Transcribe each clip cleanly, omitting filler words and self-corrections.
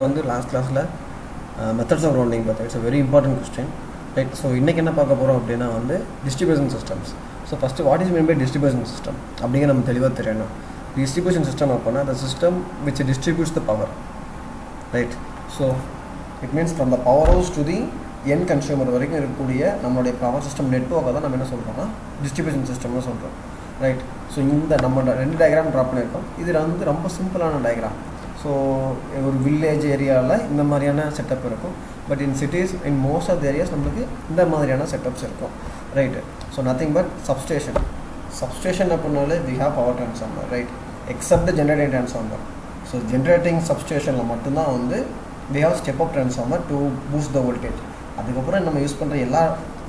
வந்து லாஸ்ட் கிளாஸில் methods of rounding பார்த்தேன். It's a very important question, right? So இன்றைக்கி என்ன பார்க்க போகிறோம் அப்படின்னா வந்து distribution systems. So first what is mean by distribution system அப்படிங்கிற நம்ம தெளிவாக தெரியணும். டிஸ்ட்ரிபியூஷன் சிஸ்டம் அப்படின்னா the system which distributes the power, right? So it means from the power house to the end consumer வரைக்கும் இருக்கக்கூடிய நம்மளுடைய பவர் சிஸ்டம் நெட்வொர்க்கை தான் நம்ம என்ன சொல்கிறோம்னா டிஸ்ட்ரிபியூஷன் சிஸ்டம்னு சொல்கிறோம், ரைட்? ஸோ இந்த நம்ம 2 டயக்ராம் ட்ரா பண்ணியிருக்கோம். இதில் வந்து ரொம்ப சிம்பிளான டயக்ராம். ஸோ ஒரு வில்லேஜ் ஏரியாவில் இந்த மாதிரியான செட்டப் இருக்கும். But in cities in most of the areas நம்மளுக்கு இந்த மாதிரியான செட்டப்ஸ் இருக்கும், right? So nothing but substation அப்படின்னாலே we have power transformer, right? Except generating transformer. So generating சப்ஸ்டேஷனில் மட்டும்தான் வந்து we have step up transformer to boost the voltage. அதுக்கப்புறம் நம்ம யூஸ் பண்ணுற எல்லா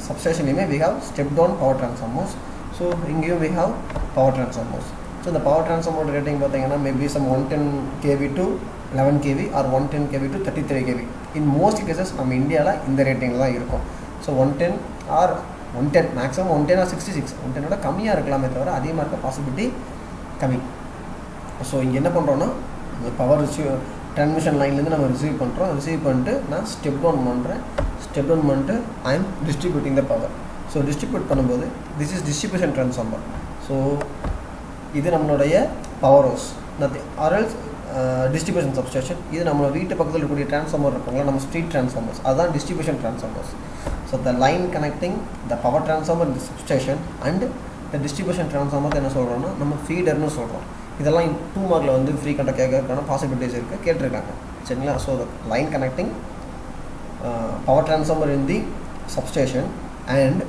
சப்ஸ்டேஷன்லையுமே we have step down power transformers. So இங்கேயும் we have power transformers. So இந்த பவர் ட்ரான்ஸ்ஃபார்மர் ரேட்டிங் பார்த்தீங்கன்னா maybe some 110 kV to 11 kV or 110 kV to 33 kV. In most cases நம்ம இந்தியாவில் இந்த ரேட்டிங்கில் தான் இருக்கும். ஸோ 110 ஆர் 110 மேக்ஸிமம் 110 ஆர் 66, 110ஓட கம்மியாக இருக்கலாமே தவிர அதிகமாக இருக்க பாசிபிலிட்டி கம்மி. ஸோ இங்கே என்ன பண்ணுறோன்னா இந்த பவர் டிரான்ஸ்மிஷன் லைன்லேருந்து நம்ம ரிசீவ் பண்ணிட்டு நான் ஸ்டெப் டவுன் பண்ணிட்டு I am distributing the power. So distribute பண்ணும்போது this is distribution transformer. So இது நம்மளுடைய power house or else distribution substation. இது நம்ம வீட்டு பக்கத்தில் இருக்கக்கூடிய ட்ரான்ஸ்ஃபார்மர் இருப்பாங்களா, நம்ம ஸ்ட்ரீட் ட்ரான்ஸ்ஃபார்மர்ஸ், அதுதான் distribution transformers. So the line connecting the power transformer இந்த substation and the distribution transformer என்ன சொல்கிறோன்னா நம்ம ஃபீடர்னு சொல்கிறோம். இதெல்லாம் 2 மார்க்கில் வந்து ஃப்ரீ கண்ட கேட்கறதுக்கான பாசிபிலிட்டிஸ் இருக்குது, கேட்டிருக்காங்க, சரிங்களா? So the line connecting power transformer in the substation and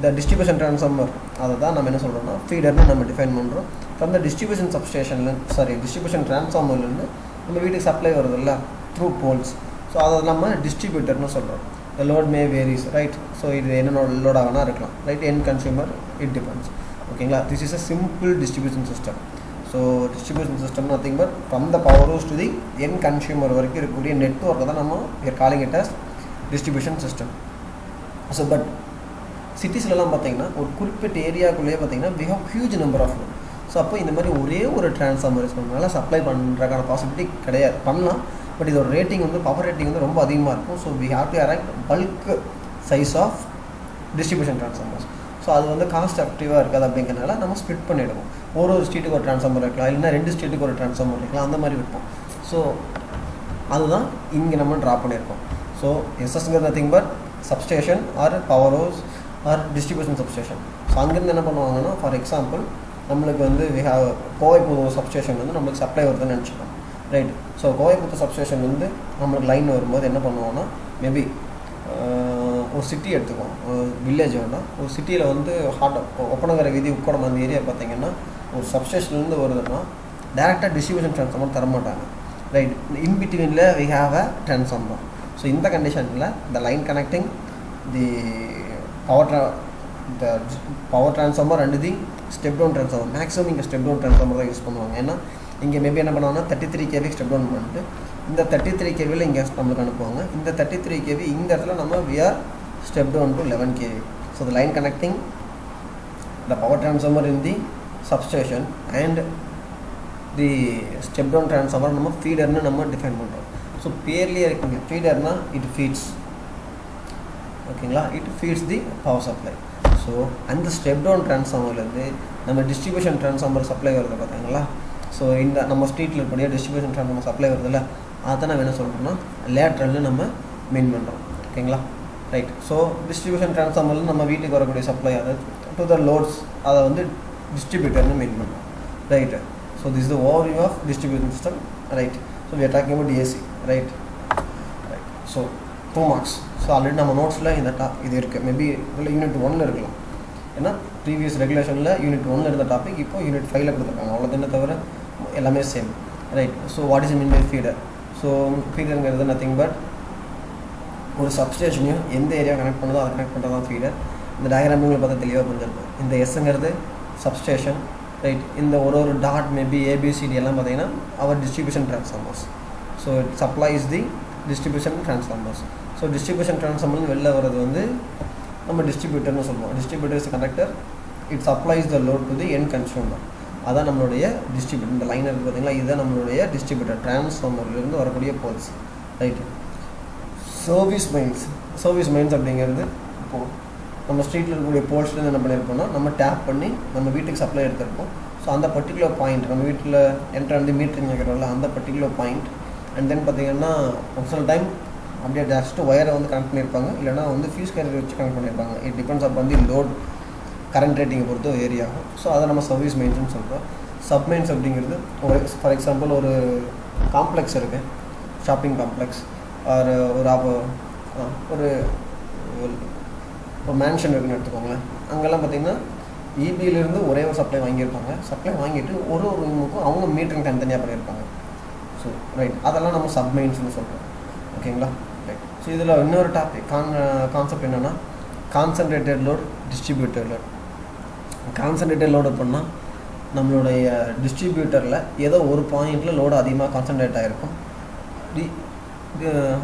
the distribution transformer, அதை தான் நம்ம என்ன சொல்கிறோம்னா ஃபீடர்னு நம்ம டிஃபைன் பண்ணுறோம். ஃப்ரம் த டிஸ்ட்ரிபியூஷன் டிஸ்ட்ரிபியூஷன் ட்ரான்ஸ்ஃபார்மர்லேருந்து நம்ம வீட்டுக்கு சப்ளை வருது இல்லை த்ரூ போல்ஸ். ஸோ அதை நம்ம டிஸ்ட்ரிபியூட்டர்னு சொல்கிறோம். The load may varies, right? So இது என்னோட லோடாக வேணால் இருக்கலாம், right? End consumer it depends, ஓகேங்களா? This is a simple distribution system. So distribution system nothing but from the power house to the end consumer வரைக்கும் இருக்கக்கூடிய நெட்வொர்க்கை தான் நம்ம calling it as distribution system. So but சிட்டிஸ்லலாம் பார்த்தீங்கன்னா ஒரு குறிப்பிட்ட ஏரியாவுக்குள்ளேயே பார்த்தீங்கன்னா we have huge number of load. So அப்போ இந்த மாதிரி ஒரே ஒரு ட்ரான்ஸ்ஃபார்மர் யூஸ் பண்ணுறதுனால சப்ளை பண்ணுறதுக்கான பாசிபிலிட்டி கிடையாது, பண்ணலாம். பட் இதோட ரேட்டிங் வந்து பவர் ரேட்டிங் வந்து ரொம்ப அதிகமாக இருக்கும். So we have to arrange bulk size of distribution transformers. So அது வந்து காஸ்ட் எஃபெக்டிவாக இருக்காது. அப்படிங்கிறனால நம்ம ஸ்ப்ளிட் பண்ணிவிடுவோம். ஒரு ஸ்ட்ரீட்டுக்கு ஒரு ட்ரான்ஸ்ஃபார்மர் இருக்கலாம், இல்லைனா 2 ஸ்ட்ரீட்டுக்கு ஒரு ட்ரான்ஸ்ஃபார்மர் இருக்கலாம், அந்த மாதிரி இருக்கும். ஸோ அதுதான் இங்கே நம்ம ட்ரா பண்ணியிருக்கோம். ஸோ எஸ்எஸ்ங்கிறது nothing but substation or power house or distribution substation. So அங்கேருந்து என்ன பண்ணுவாங்கன்னா, ஃபார் எக்ஸாம்பிள் நம்மளுக்கு வந்து வி ஹேவ் கோவைப்புத்தூர் சப்ஸ்டேஷன் வந்து நம்மளுக்கு சப்ளை வருதுன்னு நினச்சிக்கலாம், ரைட்? ஸோ கோவைப்புத்தூர் சப்ஸ்டேஷன் வந்து நம்மளுக்கு லைன் வரும்போது என்ன பண்ணுவோன்னா மேபி ஒரு சிட்டி எடுத்துக்குவோம், வில்லேஜ் வேணால். ஒரு சிட்டியில் வந்து ஒப்பனகர வீதி உட்கோடம் அந்த ஏரியா பார்த்தீங்கன்னா ஒரு சப்ஸ்டேஷன்லேருந்து வருதுன்னா டேரெக்டாக டிஸ்ட்ரிபியூஷன் ட்ரான்ஸ்ஃபார்மர் தரமாட்டாங்க, ரைட்? இன்பிட்வீனில் we have a transformer. So இந்த கண்டிஷனில் the line connecting the power transformer and the step down transformer. Maximum இங்கே ஸ்டெப் டவுன் ட்ரான்ஸ்ஃபார்மர் தான் யூஸ் பண்ணுவாங்க. ஏன்னா இங்கே மேபி என்ன பண்ணுவாங்கன்னா 33 kV ஸ்டெப் டவுன் பண்ணிட்டு இந்த 33 kVயில் இங்கே நம்மளுக்கு அனுப்புவாங்க. இந்த 33 kV இந்த இடத்துல நம்ம we are step down to 11 kV. So the line connecting the power transformer in the substation and the step down transformer நம்ம ஃபீடர்னு நம்ம டிஃபைன் பண்ணுறோம். ஸோ பேர்லேயே இருக்குங்க, ஃபீடர்னால் இட் ஃபீட்ஸ், ஓகேங்களா? It feeds the power supply. So அந்த step down ட்ரான்ஸ்ஃபார்மர்லேருந்து நம்ம டிஸ்ட்ரிபியூஷன் ட்ரான்ஸ்ஃபார்மர் சப்ளை வருது பார்த்தீங்களா? ஸோ இந்த நம்ம ஸ்ட்ரீட்டில் இருக்கக்கூடிய டிஸ்ட்ரிபியூஷன் ட்ரான்ஸ்ஃபார்மர் சப்ளை வருதுல்ல, அதை நம்ம என்ன சொல்கிறோம்னா லேட்ரல்னு நம்ம மீன் பண்ணுறோம், ஓகேங்களா? ரைட்? ஸோ டிஸ்ட்ரிபியூஷன் ட்ரான்ஸ்ஃபார்மர்லேருந்து நம்ம வீட்டுக்கு வரக்கூடிய சப்ளை அதை டு த லோட்ஸ் அதை வந்து டிஸ்ட்ரிபியூட்டர்னு மீன் பண்ணுறோம், right? So this is the overview of distribution system, right? So we are talking about AC, right? So 2 marks. So already நம்ம நோட்ஸில் இந்த இது இருக்குது. மேபி இதில் யூனிட் 1 இருக்கலாம். ஏன்னா ப்ரீவியஸ் ரெகுலேஷனில் யூனிட் 1 இருந்த டாபிக் இப்போ யூனிட் 5 கொடுத்துருக்காங்க, அவ்வளோதானே தவிர எல்லாமே same, right? So what is mean by feeder? So ஃபீடருங்கிறது நத்திங் பட் ஒரு சப்ஸ்டேஷனையும் எந்த ஏரியா கனெக்ட் பண்ணுதோ அதை கனெக்ட் பண்ணுறது தான் ஃபீடர். இந்த டயக்ராம் உங்களுக்கு பார்த்தா தெளிவாக புரிஞ்சிருக்கும். இந்த எஸ்ங்கிறது சப்ஸ்டேஷன், ரைட்? இந்த ஒரு டாட் மேபி ஏபிசிடி எல்லாம் பார்த்தீங்கன்னா our distribution transformers. So it supplies the distribution transformers. So distribution transformer வெளில வர்றது வந்து நம்ம டிஸ்ட்ரிபியூட்டர்னு சொல்லுவோம். Distributor is conductor, it supplies the load to the end consumer. அதான் நம்மளுடைய டிஸ்ட்ரிபியூட்டர். இந்த லைன் இருக்குது பார்த்தீங்களா, இதுதான் நம்மளுடைய டிஸ்ட்ரிபியூட்டர், டிரான்ஸ்ஃபார்மர்லேருந்து வரக்கூடிய போல்ஸ். ரைட்டு. சர்வீஸ் மெயின்ஸ் அப்படிங்கிறது இப்போது நம்ம ஸ்ட்ரீட்டில் இருக்கக்கூடிய போல்ஸ்லேருந்து என்ன பண்ணியிருப்போம்னா நம்ம டேப் பண்ணி நம்ம வீட்டுக்கு சப்ளை எடுத்திருப்போம். ஸோ அந்த பர்டிகுலர் பாயிண்ட் நம்ம வீட்டில் என்ட்ரு வந்து மீட்டரிங் வைக்கிறோம்ல அந்த பர்டிகுலர் பாயிண்ட். அண்ட் தென் பார்த்திங்கன்னா ஒரு சில டைம் அப்படியே ஜஸ்ட்டு ஒயரை வந்து கனெக்ட் பண்ணியிருப்பாங்க, இல்லைனா வந்து ஃபியூஸ் கேரியர் வச்சு கனெக்ட் பண்ணியிருப்பாங்க. இட் டிபெண்ட்ஸ் அப் வந்து லோட் கரண்ட் ரேட்டிங்கை பொறுத்து வேரி ஆகும். ஸோ அதை நம்ம சர்வீஸ் மெயின்ஸ்னு சொல்கிறோம். சப்மெயின்ஸ் அப்படிங்கிறது ஃபார் எக்ஸாம்பிள் ஒரு காம்ப்ளெக்ஸ் இருக்குது, ஷாப்பிங் காம்ப்ளெக்ஸ், ஒரு மேன்ஷன் இருக்குன்னு எடுத்துக்கோங்களேன். அங்கெல்லாம் பார்த்திங்கன்னா இபியிலேருந்து ஒரே ஒரு சப்ளை வாங்கியிருப்பாங்க. சப்ளை வாங்கிட்டு ஒரு ரூமுக்கும் அவங்க மீட்டரிங் தனித்தனியாக பண்ணியிருப்பாங்க. ஸோ ரைட், அதெல்லாம் நம்ம சப்மெயின்ஸ்னு சொல்கிறோம். ஓகேங்களா? ரைட். ஸோ இதில் இன்னொரு கான்செப்ட் என்னென்னா concentrated load, distributed load. Concentrated load பண்ணால் நம்மளுடைய டிஸ்ட்ரிபியூட்டரில் ஏதோ ஒரு பாயிண்டில் லோடு அதிகமாக கான்சன்ட்ரேட் ஆகிருக்கும்.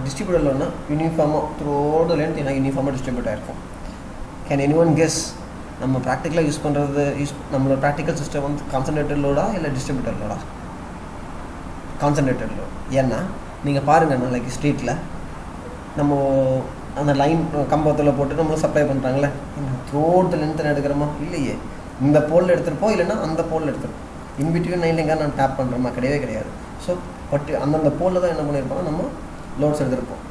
டிஸ்ட்ரிபியூட்டர் லோடுனா யூனிஃபார்மாக த்ரூஅவுட் லென்த் எனக்கு யூனிஃபார்மாக டிஸ்ட்ரிபியூட் ஆகிருக்கும். கேன் எனி ஒன் கெஸ் நம்ம ப்ராக்டிக்கலாக நம்மளோட ப்ராக்டிக்கல் சிஸ்டம் வந்து கான்சன்ட்ரேட்டட் லோடா இல்லை டிஸ்ட்ரிபியூட்டர் லோடா? Concentrated load. ஏன்னா நீங்கள் பாருங்கள், நாளைக்கு ஸ்ட்ரீட்டில் நம்ம அந்த லைன் கம்பத்தில் போட்டு நம்ம சப்ளை பண்ணுறாங்களே, த்ரூஅவுட் லென்த்தில் எடுக்கிறோமா? இல்லையே. இந்த போலில் எடுத்துருப்போம், இல்லைன்னா அந்த போலில் எடுத்துருப்போம். இன்பிட்வீன் லைன்லேங்க நான் டேப் பண்ணுறோமா? கிடையவே கிடையாது. ஸோ அந்தந்த போலில் தான் என்ன பண்ணியிருப்போம், நம்ம லோட்ஸ் எடுத்துருப்போம்.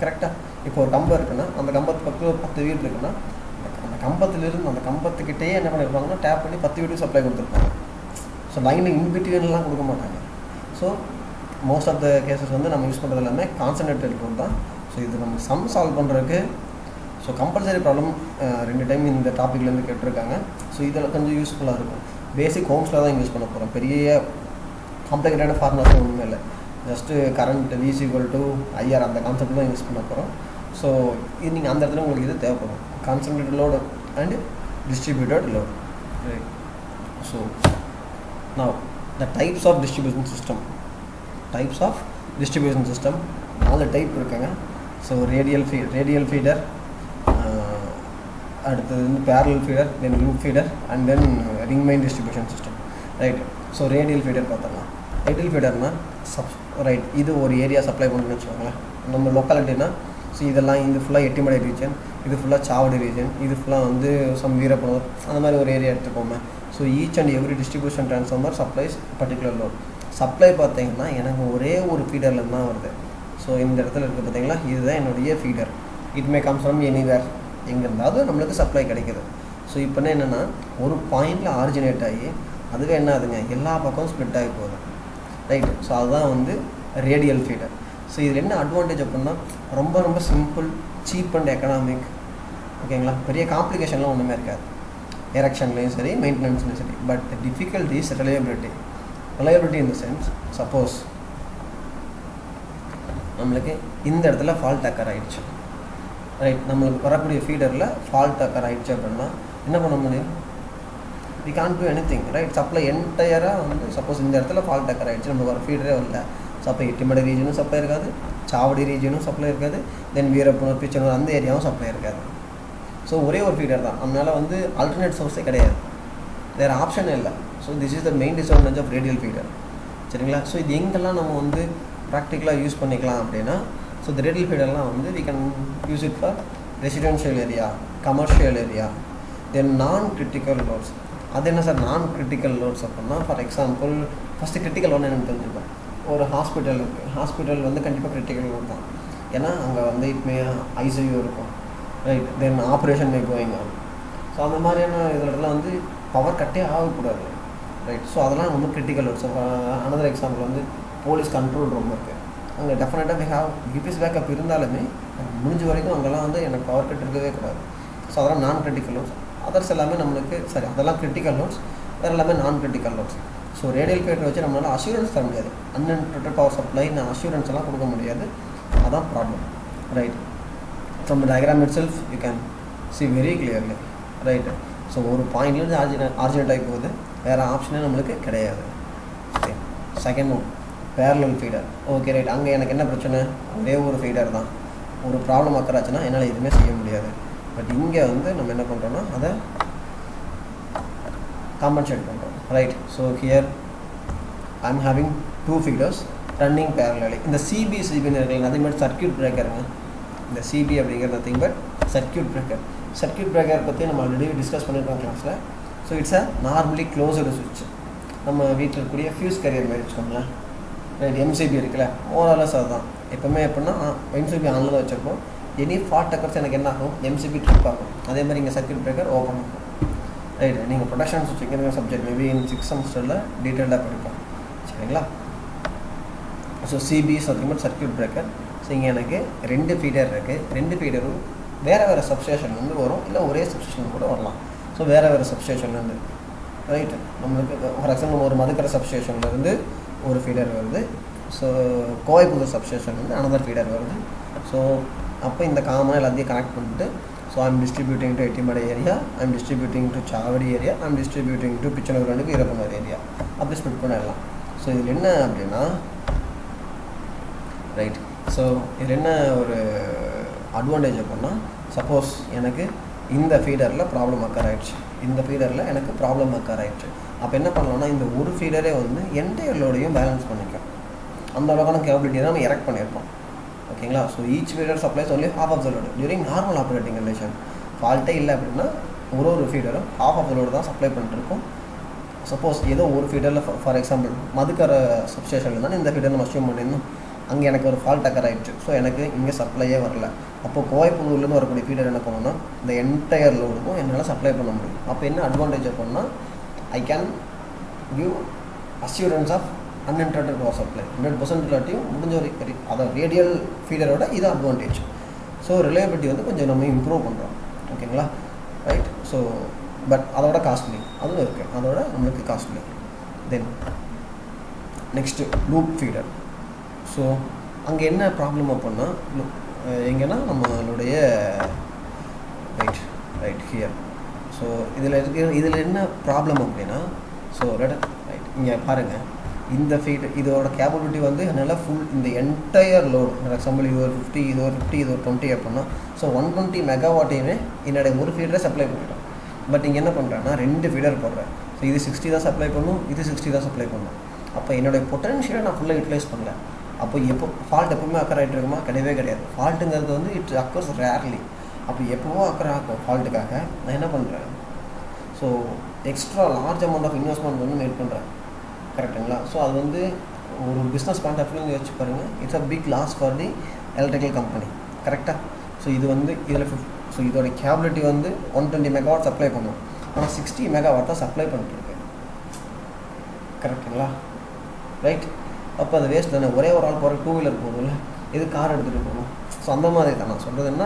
கரெக்டாக? இப்போ ஒரு கம்பம் இருக்குன்னா அந்த கம்பத்து பக்கத்தில் 10 வீடு இருக்குன்னா அந்த கம்பத்துலேருந்து அந்த கம்பத்துக்கிட்டே என்ன பண்ணியிருப்பாங்கன்னா டேப் பண்ணி 10 வீட்டுக்கு சப்ளை கொடுத்துருப்பாங்க. ஸோ லைனில் இன்பிட்வீன்லாம் கொடுக்க மாட்டாங்க. So most of the cases வந்து நம்ம யூஸ் பண்ணுறது எல்லாமே கான்சன்ட்ரேட்டட் லோட் தான். ஸோ இது நம்ம சம் சால்வ் பண்ணுறதுக்கு ஸோ கம்பல்சரி ப்ராப்ளம் 2 டைம் இந்த டாப்பிக்லேருந்து கேட்டிருக்காங்க. ஸோ இதில் கொஞ்சம் யூஸ்ஃபுல்லாக இருக்கும். பேசிக் ஹோம்ஸில் தான் யூஸ் பண்ண போகிறோம். பெரிய காம்ப்ளிகேட்டடான ஃபார்முலாஸ் ஒன்றுமே இல்லை. ஜஸ்ட்டு கரண்ட் V = IR அந்த கான்செப்ட் தான் யூஸ் பண்ண போகிறோம். ஸோ இது நீங்கள் அந்த இடத்துல உங்களுக்கு இது தேவைப்படும், concentrated load and distributed load. Right. So now the types of distribution system. 4 type இருக்குங்க. ஸோ ரேடியல் ஃபீடர், அடுத்தது வந்து parallel feeder, then loop feeder and then ring main distribution system. Right. So radial feeder பார்த்தோம்னா, ரேடியல் ஃபீடர்னால் right, இது ஒரு area supply பண்ணுன்னு வச்சுக்கோங்களேன். நம்ம லொக்காலிட்டினா ஸோ இதெல்லாம் இது ஃபுல்லாக எட்டிமடை ரீஜன், இது ஃபுல்லாக சாவடி ரீஜன், இது ஃபுல்லாக வந்து வீரப்பனூர், அந்த மாதிரி ஒரு ஏரியா எடுத்துக்கோங்க. So each and every distribution transformer supplies particular load. Supply பார்த்தீங்கன்னா எனக்கு ஒரே ஒரு ஃபீடர்லேருந்து தான் வருது. ஸோ இந்த இடத்துல இருக்குது பார்த்தீங்களா, இதுதான் என்னுடைய feeder. It may comes from anywhere, எங்கே இருந்தாலும் நம்மளுக்கு சப்ளை கிடைக்கிது. ஸோ இப்போ என்னென்னா ஒரு பாயிண்டில் ஆரிஜினேட் ஆகி அதுவே என்ன ஆகுதுங்க, எல்லா பக்கமும் ஸ்ப்ளிட் ஆகி போகுது. ரைட். ஸோ அதுதான் வந்து ரேடியல் ஃபீடர். ஸோ இதில் என்ன அட்வான்டேஜ் அப்படின்னா ரொம்ப ரொம்ப சிம்பிள், சீப் அண்ட் எக்கனாமிக். ஓகேங்களா? பெரிய காம்ப்ளிகேஷன்லாம் ஒன்றுமே இருக்காது, எரெக்ஷன்லேயும் சரி மெயின்டெனன்ஸ்லையும் சரி. But the difficulty is reliability in the sense, suppose நம்மளுக்கு இந்த இடத்துல ஃபால்ட் அக்கர் ஆகிடுச்சு. ரைட். நம்மளுக்கு வரக்கூடிய ஃபீடரில் ஃபால்ட் அக்கர் ஆகிடுச்சு அப்படின்னா என்ன பண்ண முடியும்? We can't do anything. Right. Supply என்டையராக வந்து சப்போஸ் இந்த இடத்துல ஃபால்ட் அக்கர் ஆகிடுச்சு, நம்மளுக்கு வர ஃபீடரே வரல. சப்ளை எட்டிமடை ரீஜனும் சப்ளை இருக்காது, சாவடி ரீஜனும் சப்ளை இருக்காது, தென் வீரப்பனூர் பிச்சனூர் அந்த ஏரியாவும் சப்ளை இருக்காது. ஸோ ஒரே ஒரு ஃபீடர் தான், நம்மளால் வந்து ஆல்டர்னேட் சோர்ஸே கிடையாது, வேறு ஆப்ஷனே இல்லை. So this is the main disadvantage of radial feeder. சரிங்களா? ஸோ இது எங்கெல்லாம் நம்ம வந்து ப்ராக்டிக்கலாக யூஸ் பண்ணிக்கலாம் அப்படின்னா, ஸோ இந்த ரேடியல் ஃபீடர்லாம் வந்து we can use it for residential area, commercial area, then non critical loads. அது என்ன சார் நான் கிரிட்டிக்கல் லோட்ஸ் அப்படின்னா, for example first critical load என்னென்னு தெரிஞ்சுப்பேன். ஒரு ஹாஸ்பிட்டல் இருக்குது, ஹாஸ்பிட்டல் வந்து கண்டிப்பாக கிரிட்டிக்கல் லோட் தான். ஏன்னா அங்கே வந்து இட்மே ஐசியூ இருக்கும். ரைட். தென் ஆப்ரேஷன் மே கோயிங் ஆகும். ஸோ அந்த மாதிரியான இதெல்லாம் வந்து பவர் கட்டே ஆகக்கூடாது. ரைட். ஸோ அதெல்லாம் ரொம்ப கிரிட்டிக்கல் லோட்ஸ். அனதர் எக்ஸாம்பிள் வந்து போலீஸ் கண்ட்ரோல் ரூம் இருக்குது, அங்கே டெஃபினட்டாக வி ஹாவ் யூபிஎஸ் பேக்கப் இருந்தாலுமே முடிஞ்ச வரைக்கும் அங்கெல்லாம் வந்து எனக்கு பவர் கட் இருக்கவே கூடாது. ஸோ அதெல்லாம் நான் கிரிட்டிக்கல் லோட்ஸ். அதர்ஸ் எல்லாமே நம்மளுக்கு சரி, அதெல்லாம் கிரிட்டிக்கல் லோட்ஸ், வேறு எல்லாமே நான் critical loads. So radial feeder வச்சு நம்மளால் அஷூரன்ஸ் தர முடியாது, அன்இன்டரப்டட் பவர் சப்ளை அஷூரன்ஸ் எல்லாம் கொடுக்க முடியாது. அதான் problem. Right. From the diagram it self you can see very clearly. Right. So ஒரு பாயிண்ட்லேருந்து ஆரிஜினேட் ஆகி போகுது, வேறு ஆப்ஷனே நம்மளுக்கு கிடையாது. Okay. Second one parallel feeder. Okay right. அங்கே எனக்கு என்ன பிரச்சனை, ஒரே ஒரு ஃபீடர் தான், ஒரு ப்ராப்ளம் அக்கறாச்சுன்னா என்னால் எதுவுமே செய்ய முடியாது. பட் இங்கே வந்து நம்ம என்ன பண்ணுறோன்னா அதை காம்பன்சேட் பண்ணுறோம். right? So here I am having two feeders running parallelly. In the CB nothing but circuit breaker. In the CB nothing but circuit breaker. Circuit breaker பற்றி நம்ம ஆல்ரெடி டிஸ்கஸ் பண்ணியிருக்கோம் கிளாஸில். So it's a normally closed சுவிட்ச். நம்ம வீட்டில் இருக்கக்கூடிய fuse carrier மாதிரி வச்சுக்கோங்களேன், ரைட்? எம்சிபி இருக்குல்ல, ஓவராலாக அதுதான். எப்போவுமே எப்படின்னா எம்சிபி ஆனில் தான் வச்சுருப்போம். எனி ஃபால்ட் அக்கர்ஸ் எனக்கு என்ன ஆகும், எம்சிபி ட்ரிப் ஆகும். அதே மாதிரி இங்கே சர்க்யூட் பிரேக்கர் ஓப்பன் ஆகும், ரைட்? நீங்கள் ப்ரொடக்ஷன் சுவிட்ச் இங்கே சப்ஜெக்ட் மேபி இன் 6th செமஸ்டரில் டீட்டெயிலாக படிப்போம், சரிங்களா? So CB circuit circuit breaker. So இங்கே எனக்கு 2 ஃபீடர் இருக்குது. 2 ஃபீடரும் வேறு சப்ஸ்டேஷன்லேருந்து வரும், இல்லை ஒரே சப்ஸ்டேஷன் கூட வரலாம். ஸோ வேறு சப்ஸ்டேஷன்லேருந்து, ரைட்டு? நம்மளுக்கு ஃபார் எக்ஸாம்பிள் ஒரு மதுக்கரை சப்ஸ்டேஷன்லேருந்து ஒரு ஃபீடர் வருது. ஸோ கோவைப்புதூர் சப்ஸ்டேஷன்லேருந்து அனதர் ஃபீடர் வருது. ஸோ அப்போ இந்த காமனாக எல்லாத்தையும் கனெக்ட் பண்ணிட்டு, so I'm distributing to Ettimadai area, I'm distributing to Chavadi area, I'm distributing to Pichanur Erappanur area, அப்படி ஸ்பிட் பண்ணிடலாம். ஸோ இதில் என்ன அப்படின்னா, ரைட்? ஸோ இதில் என்ன ஒரு அட்வான்டேஜ் அப்படின்னா, சப்போஸ் எனக்கு இந்த ஃபீடரில் ப்ராப்ளம் அக்கர் ஆகிடுச்சு, இந்த ஃபீடரில் எனக்கு ப்ராப்ளம் அக்கர் ஆகிடுச்சு. அப்போ என்ன பண்ணலாம்னா, இந்த ஒரு ஃபீடரே வந்து என்டையர் லோடையும் பேலன்ஸ் பண்ணிக்கும். அந்த அளவுக்கான கேப்பபிலிட்டி தான் நம்ம எரெக்ட் பண்ணியிருப்போம், ஓகேங்களா? So each feeder supplies only half of the load during normal operating condition. ஃபால்ட்டே இல்லை அப்படின்னா ஒரு ஃபீடரும் half of the load தான் சப்ளை பண்ணிட்டுருக்கோம். சப்போஸ் ஏதோ ஒரு ஃபீடரில் ஃபார் எக்ஸாம்பிள் மதுக்கர சப்ஸ்டேஷனில் தான் இந்த ஃபீடர் நம்ம அஸ்யூம் பண்ணியிருந்தோம், அங்கே எனக்கு ஒரு ஃபால்ட் அக்கர் ஆகிடுச்சு. ஸோ எனக்கு இங்கே சப்ளையே வரல. அப்போது கோவைப்புதூர்லேருந்து வரக்கூடிய ஃபீடர் என்ன பண்ணணும்னா, இந்த என்டையர் லோடுக்கும் என்னால் சப்ளை பண்ண முடியும். அப்போ என்ன அட்வான்டேஜ் அப்படின்னா, I can give assurance of uninterrupted power supply 100% இல்லாட்டியும் முடிஞ்ச ஒரு அதாவது ரேடியல் ஃபீடரோட இது அட்வான்டேஜ். ஸோ ரிலையபிலிட்டி வந்து கொஞ்சம் நம்ம இம்ப்ரூவ் பண்ணுறோம், ஓகேங்களா? ரைட்? ஸோ பட் அதோட காஸ்ட்லி அதுவும் இருக்குது, அதோட நம்மளுக்கு costly. Then next loop feeder. So அங்கே என்ன ப்ராப்ளம் அப்படின்னா, எங்கன்னா நம்மளுடைய ரைட் ஹியர். ஸோ இதில் என்ன ப்ராப்ளம் அப்படின்னா, ஸோ ரைட் இங்கே பாருங்கள், இந்த ஃபீடர் இதோட கேப்பபிலிட்டி வந்து நல்லா ஃபுல் இந்த என்டையர் லோடு, ஃபார் எக்ஸாம்பிள் இது ஒரு 50, இது ஒரு 50, இது ஒரு 20 அப்படின்னா, ஸோ 120 மெகாவாட்டையுமே என்னுடைய ஒரு ஃபீடரை சப்ளை பண்ணிட்டோம். பட் இங்கே என்ன பண்ணுறேன்னா 2 ஃபீடர் போடுறேன். ஸோ இது 60 தான் சப்ளை பண்ணும், இது 60 தான் சப்ளை பண்ணும். அப்போ என்னுடைய பொட்டன்ஷியலை நான் ஃபுல்லாக யூட்டிலைஸ் பண்ணல. அப்போ ஃபால்ட் எப்போவுமே அக்கர் ஆகிட்டு இருக்குமா? கிடையவே கிடையாது. ஃபால்ட்டுங்கிறது வந்து இட் அக்கர்ஸ் ரேர்லி. அப்போ எப்போவோ அக்கர் ஆகும் ஃபால்ட்டுக்காக நான் என்ன பண்ணுறேன், so extra large amount of investment வந்து மேட் பண்ணுறேன், கரெக்டுங்களா? ஸோ அது வந்து ஒரு பிஸ்னஸ் பாயிண்ட் ஆஃப் வியூ வச்சு பாருங்கள், it's a big loss for the electrical company, கரெக்டாக? ஸோ இது வந்து இதில் ஸோ இதோட கேப்பபிலிட்டி வந்து 120 மெகாவாட் சப்ளை பண்ணும், ஆனால் 60 மெகாவாட் தான் சப்ளை பண்ணிட்டுருக்கு, கரெக்டுங்களா? ரைட்? அப்போ அது வேஸ்ட் தானே. ஒரே ஒரு ஆள் போகிற 2 வீலர் போகும்ல, இது கார் எடுத்துகிட்டு போகணும். ஸோ அந்த மாதிரி தான் நான் சொல்கிறது என்ன,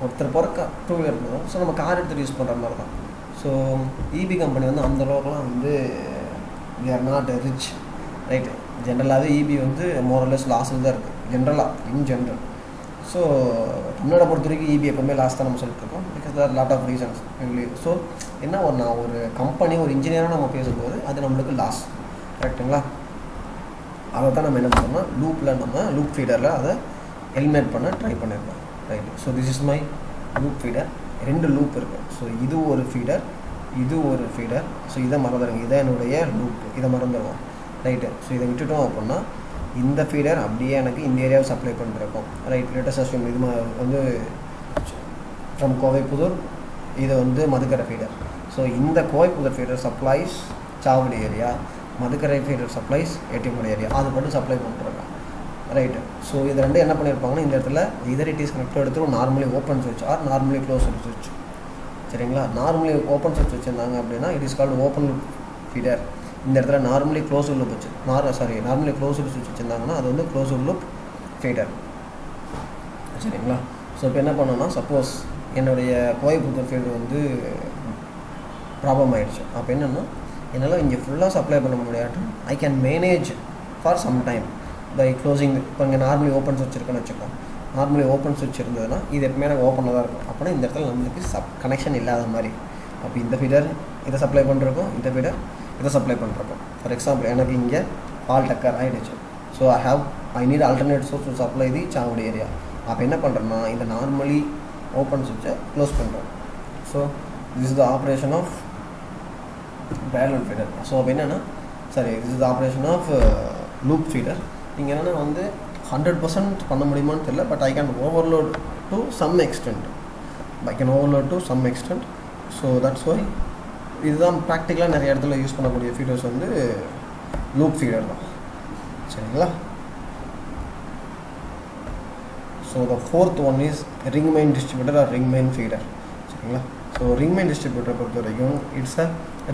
ஒருத்தர் போகிற 2 வீலர் போகும், ஸோ நம்ம கார் எடுத்துகிட்டு யூஸ் பண்ணுற மாதிரி தான். ஸோ இபி கம்பெனி வந்து அந்த அளவுக்குலாம் வந்து we are not rich, right? ஜென்ரலாகவே இபி வந்து மோரலெஸ் லாஸில் தான் இருக்குது, இன் ஜென்ரல். ஸோ தமிழ்நாடை பொறுத்த வரைக்கும் இபி எப்போவுமே லாஸ் தான் நம்ம சொல்லிட்டு இருக்கோம், because there lot of reasons. So என்ன ஒரு கம்பெனி ஒரு இன்ஜினியராக நம்ம பேசும்போது அது நம்மளுக்கு லாஸ், கரெக்டுங்களா? அதை தான் நம்ம என்ன பண்ணோம்னா லூப் ஃபீடரில் அதை எலிமினேட் பண்ண ட்ரை பண்ணியிருக்கோம், right? So this is my loop feeder. 2 loop இருக்குது. ஸோ இது ஒரு ஃபீடர், இது ஒரு ஃபீடர். ஸோ இதை மறந்துடுங்க, இதை என்னுடைய லூப், இதை மறந்துடுவோம், ரைட்டு? ஸோ இதை விட்டுட்டோம் அப்படின்னா இந்த ஃபீடர் அப்படியே எனக்கு இந்த ஏரியாவை சப்ளை பண்ணிருக்கோம், ரைட்? லேட்டஸ்ட் அஸ்யூம் இது வந்து ஃப்ரம் கோவைப்புதூர், இது வந்து மதுக்கரை ஃபீடர். ஸோ இந்த கோவைப்புதூர் ஃபீடர் சப்ளைஸ் சாவடி area, Madukkarai feeder supplies Ettimadai area, அது மட்டும் சப்ளை பண்ணிட்டுருக்கேன், ரைட்டு? ஸோ இது ரெண்டும் என்ன பண்ணியிருப்பாங்கன்னா, இந்த இடத்துல இதர் இட் இஸ் கனெக்டட் எடுத்து நார்மலி ஓப்பன் சுவிட்ச் ஆர் நார்மலி க்ளோஸ் சுவிட்ச், சரிங்களா? நார்மலி ஓப்பன் சுவிட்ச் வச்சுருந்தாங்க அப்படின்னா it is called open loop feeder. இந்த இடத்துல நார்மலி க்ளோஸ் லூப் வச்சு நார்மலி க்ளோஸ் சுவிட்ச் வச்சுருந்தாங்கன்னா அது வந்து க்ளோஸ் லூப் ஃபீடர், சரிங்களா? ஸோ இப்போ என்ன பண்ணோன்னா, சப்போஸ் என்னுடைய கோவைப்புதூர் ஃபீல்டு வந்து ப்ராப்ளம் ஆகிடுச்சு. அப்போ என்னென்னா என்னால் இங்கே ஃபுல்லாக சப்ளை பண்ண முடியாட்டும் I can manage for some time by closing. இப்போ இங்கே நார்மலி ஓப்பன் சுவிட்ச் இருக்குன்னு வச்சுக்கோங்க, நார்மலி ஓப்பன் சுவிட்ச் இருந்ததுன்னா இது எப்பவுமே எனக்கு ஓப்பனில் தான் இருக்கும். அப்படின்னா இந்த இடத்துல நம்மளுக்கு கனெக்ஷன் இல்லாத மாதிரி. அப்போ இந்த ஃபீடர் இதை சப்ளை பண்ணிருக்கோம், இந்த ஃபீடர் இதை சப்ளை பண்ணிருக்கோம். ஃபார் எக்ஸாம்பிள் எனக்கு இங்கே ஃபால்ட் அக்கர் ஆகிடுச்சு. So I need alternate source to supply the Chavadi area. அப்போ என்ன பண்ணுறேன்னா இந்த நார்மலி ஓப்பன் சுவிட்சை க்ளோஸ் பண்ணுறோம். So this is the operation of parallel feeder. ஸோ அப்போ என்னென்னா சரி this is the operation of loop feeder. இங்கே என்னென்னா வந்து 100% பண்ண முடியுமான்னு தெரியல, but I can overload to some extent. So that's why இதுதான் ப்ராக்டிக்கலாக நிறைய இடத்துல யூஸ் பண்ணக்கூடிய ஃபீடர்ஸ் வந்து லூப் ஃபீடர் தான். சரிங்களா? So the fourth one is ring main distributor or ring main feeder. சரிங்களா? ஸோ ரிங் மெயின் டிஸ்ட்ரிபியூட்டரை பொறுத்த வரைக்கும் it's a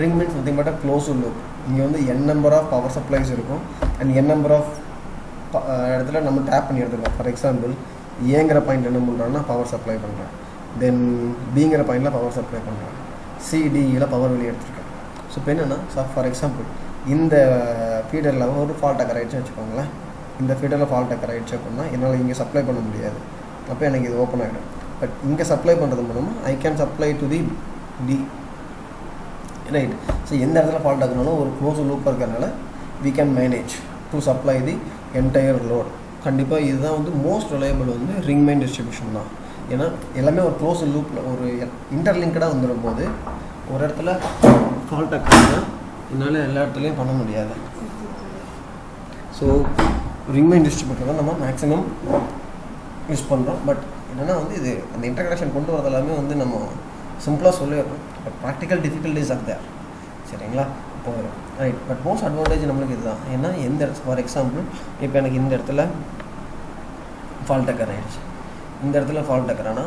ring main something but a close loop. இங்கே வந்து n number of power supplies இருக்கும் and n number of இடத்துல நம்ம tape பண்ணி எடுத்துக்கலாம். ஃபார் எக்ஸாம்பிள் ஏங்கிற பாயிண்ட் என்ன பண்ணுறோன்னா பவர் சப்ளை பண்ணுறேன், தென் பிங்கிற பாயிண்டில் பவர் சப்ளை பண்ணுறேன், சிடியில் பவர் வெளியே எடுத்துருக்கேன். ஸோ இப்போ என்னென்னா ஃபார் எக்ஸாம்பிள் இந்த ஃபீடரில் ஒரு ஃபால்ட் அக்கர் ஆகிடுச்சு வச்சுக்கோங்களேன். இந்த ஃபீடரில் ஃபால்ட் அக்கர் ஆகிடுச்சு அப்படின்னா என்னால் இங்கே சப்ளை பண்ண முடியாது, அப்போ எனக்கு இது ஓப்பன் ஆகிடும். பட் இங்கே சப்ளை பண்ணுறது மூலமாக I can supply to the D, right? So எந்த இடத்துல ஃபால்ட் ஆகுனாலும் ஒரு க்ளோஸ் லூப்பாக இருக்கிறதுனால we can manage to supply the entire load. கண்டிப்பாக இதுதான் வந்து மோஸ்ட் ரிலையபிள் வந்து ரிங் மெயின் டிஸ்ட்ரிபியூஷன் தான். ஏன்னா எல்லாமே ஒரு க்ளோஸ் லூப்பில் ஒரு இன்டர்லிங்க்டாக வந்துடும் போது ஒரு இடத்துல ஃபால்ட் ஆகுதுன்னா என்னால் எல்லா இடத்துலையும் பண்ண முடியாது. ஸோ ரிங் மெயின் டிஸ்ட்ரிபியூட்டர் தான் நம்ம மேக்ஸிமம் யூஸ் பண்ணுறோம். பட் என்னென்னா வந்து இது அந்த இன்டர்கனெக்ஷன் கொண்டு வரது எல்லாமே வந்து நம்ம சிம்பிளாக சொல்லிடுறோம், but practical difficulties of there. சரிங்களா? இப்போ ரைட், பட் மோஸ்ட் அட்வான்டேஜ் நம்மளுக்கு இதுதான். ஏன்னா எந்த இடத்துல ஃபார் எக்ஸாம்பிள் இப்போ எனக்கு இந்த இடத்துல ஃபால்ட் அக்கர் ஆகிடுச்சு, இந்த இடத்துல ஃபால்ட் அக்கரானா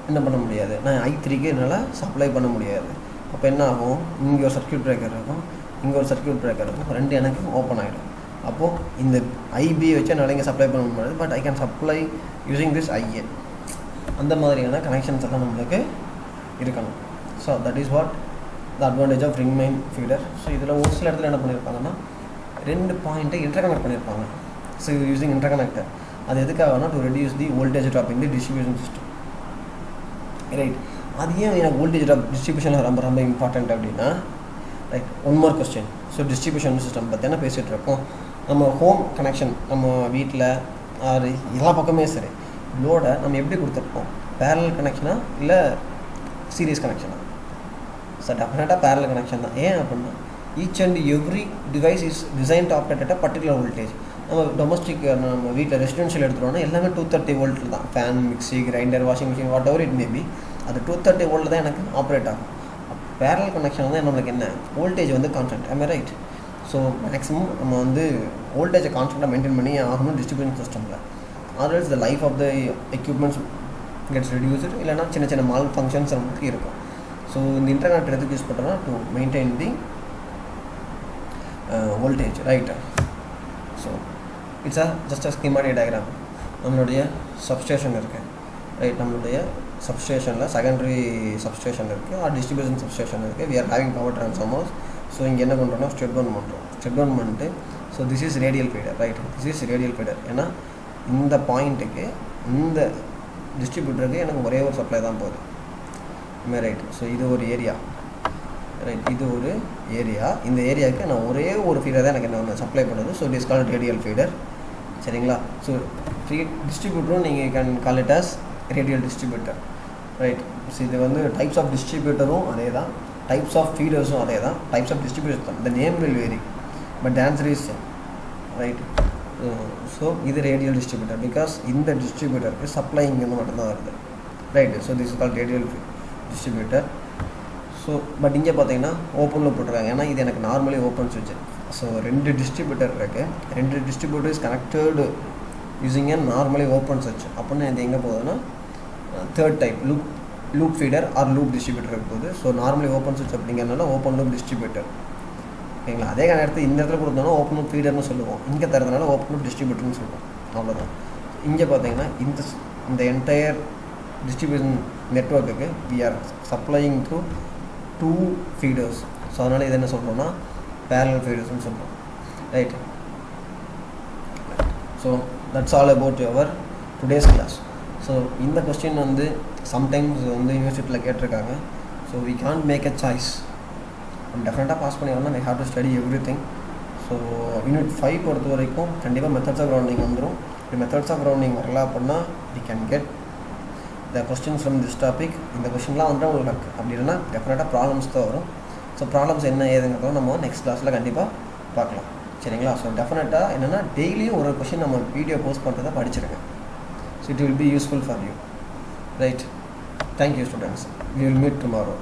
என்ன பண்ண முடியாது, நான் I3க்கு என்னால் சப்ளை பண்ண முடியாது. அப்போ என்ன ஆகும், இங்கே ஒரு சர்க்யூட் பிரேக்கர் இருக்கும், இங்கே ஒரு சர்க்யூட் பிரேக்கர் இருக்கும், ரெண்டு எனக்கு ஓப்பன் ஆகிடும். அப்போது இந்த ஐபி வச்சு என்னால் இங்கே சப்ளை பண்ண முடியாது, but I can supply using this I A. அந்த மாதிரியான கனெக்ஷன்ஸ் எல்லாம் நம்மளுக்கு இருக்கணும். So that is what the advantage of ring main feeder. So இதில் ஒரு சில இடத்துல என்ன பண்ணியிருப்பாங்கன்னா ரெண்டு பாயிண்ட்டை இன்டர்கனெக்ட் பண்ணியிருப்பாங்க. So using interconnector. அது எதுக்காகனா to reduce the voltage drop in the distribution system, right? அது ஏன் எனக்கு வோல்டேஜ் ட்ராப் டிஸ்ட்ரிபியூஷனில் ரொம்ப ரொம்ப இம்பார்ட்டண்ட் அப்படின்னா, right, one more question. So distribution system பற்றி என்ன பேசிகிட்டு இருக்கோம், நம்ம ஹோம் கனெக்ஷன் நம்ம வீட்டில் ஆறு எல்லா பக்கமே சரி லோடை நம்ம எப்படி கொடுத்துருப்போம், பேரலல் கனெக்ஷனா இல்லை சீரியஸ் கனெக்ஷனா? ஸோ டெஃபினட்டாக பேரலல் கனெக்ஷன் தான். ஏன் அப்படின்னா each and every device is design to operate at a particular voltage. நம்ம டொமஸ்டிக் நம்ம வீட்டில் ரெசிடென்ஷியல் எடுத்துட்டோம்னா எல்லாமே 230 வோல்ட்டில் தான். Fan, mixie, grinder, washing machine, what ever it maybe, அது 230 வோல்ட் தான் எனக்கு ஆப்ரேட் ஆகும். பேரலல் கனெக்ஷன் தான் நம்மளுக்கு என்ன வோல்டேஜ் வந்து constant. I right? So maximum நம்ம வந்து வோல்டேஜை கான்ஸ்டன்ட்டாக மெயின்டைன் பண்ணி ஆகணும் டிஸ்ட்ரிபியூஷன் சிஸ்டமில். Otherwise the life of the equipments gets reduced, இல்லைனா சின்ன சின்ன மால் ஃபங்க்ஷன்ஸ் நமக்கு இருக்கும். ஸோ இந்த இன்டர்நெட் எதுக்கு யூஸ் பண்ணுறோன்னா to maintain the voltage, right? So it's just a schematic diagram. நம்மளுடைய சப்ஸ்டேஷன் இருக்குது, ரைட்? நம்மளுடைய சப்ஸ்டேஷனில் செகண்டரி சப்ஸ்டேஷன் இருக்குது, ஆர் டிஸ்ட்ரிபியூஷன் சப்ஸ்டேஷன் இருக்குது. We are having power transformers. So இங்கே என்ன பண்ணுறோன்னா ஸ்டெப் டவுன் பண்ணுறோம். ஸ்டெப் டவுன் பண்ணிட்டு so this is radial feeder, right? This is radial feeder. ஏன்னா இந்த பாயிண்ட்டுக்கு இந்த டிஸ்ட்ரிபியூட்டருக்கு எனக்கு ஒரே ஒரு சப்ளை தான் போகுது, ரைட்? ஸோ இது ஒரு ஏரியா, ரைட்? இது ஒரு ஏரியா. இந்த ஏரியாவுக்கு நான் ஒரே ஒரு ஃபீடர் தான் எனக்கு என்ன சப்ளை பண்ணுது. So it is called radial feeder. சரிங்களா? ஸோ டிஸ்ட்ரிபியூட்டரும் நீங்கள் can call it as radial distributor, right? So இது வந்து டைப்ஸ் ஆஃப் டிஸ்ட்ரிபியூட்டரும் அதே தான், டைப்ஸ் ஆஃப் ஃபீடர்ஸும் அதே தான், டைப்ஸ் ஆஃப் டிஸ்ட்ரிபியூட்டர் தான். The name will vary but the answer is same, right? So இது ரேடியல் டிஸ்ட்ரிபியூட்டர் பிகாஸ் இந்த டிஸ்ட்ரிபியூட்டருக்கு சப்ளை இங்கேருந்து மட்டும்தான் வருது, right? So this is called radial distributor. So but இங்கே பார்த்தீங்கன்னா ஓப்பனில் போட்டிருக்காங்க, ஏன்னா இது எனக்கு நார்மலி ஓப்பன் சுவிட்ச். ஸோ ரெண்டு டிஸ்ட்ரிபியூட்டர் இருக்குது, ரெண்டு distributor is connected using a normally open சுவிட்ச். அப்படின்னு இது எங்கே போகுதுன்னா third type loop feeder or loop distributor போகுது. ஸோ நார்மலி ஓப்பன் சுவிட்ச் அப்படிங்கிறதுனால ஓப்பன் லூப் டிஸ்ட்ரிபியூட்டர், ஓகேங்களா? அதே இடத்துல இந்த இடத்துல கொடுத்தோம்னா ஓப்பன் லூப் ஃபீடர்னு சொல்லுவோம், இங்கே தரதுனால ஓப்பன் லூப் டிஸ்ட்ரிபியூட்டர்னு சொல்லுவோம், அவ்வளோதான். இங்கே பார்த்தீங்கன்னா இந்த என்டையர் டிஸ்ட்ரிபியூஷன் நெட்வொர்க்குக்கு we are supplying through 2 feeders. So அதனால் இது என்ன சொல்கிறோம்னா பேரலல் ஃபீடர்ஸ்னு சொல்கிறோம், right? So that's all about your today's class. So இந்த கொஸ்டின் வந்து சம்டைம்ஸ் வந்து யூனிவர்சிட்டியில் கேட்டிருக்காங்க. So we can't make a choice, டெஃபினட்டாக பாஸ் பண்ணி வரணும். We have to study everything. So unit 5 பொறுத்த வரைக்கும் கண்டிப்பாக மெத்தட்ஸ் ஆஃப் ரவுண்டிங் வந்துடும். இப்படி மெத்தட்ஸ் ஆஃப் ரவுண்டிங் வரல அப்படின்னா we can get the question from this topic. இந்த கொஸ்டின்லாம் வந்துட்டு உங்களுக்கு அப்படி இல்லைன்னா டெஃபினட்டாக ப்ராப்ளம்ஸ் தான் வரும். ஸோ ப்ராப்ளம்ஸ் என்ன ஏதுங்கிறதும் நம்ம நெக்ஸ்ட் கிளாஸில் கண்டிப்பாக பார்க்கலாம். சரிங்களா? ஸோ டெஃபினட்டாக என்னென்னா டெய்லியும் ஒரு கொஷின் நம்ம வீடியோ போஸ்ட் பண்ணுறதை படிச்சிருங்க. So it will be useful for you. Right. Thank you students. We will meet tomorrow.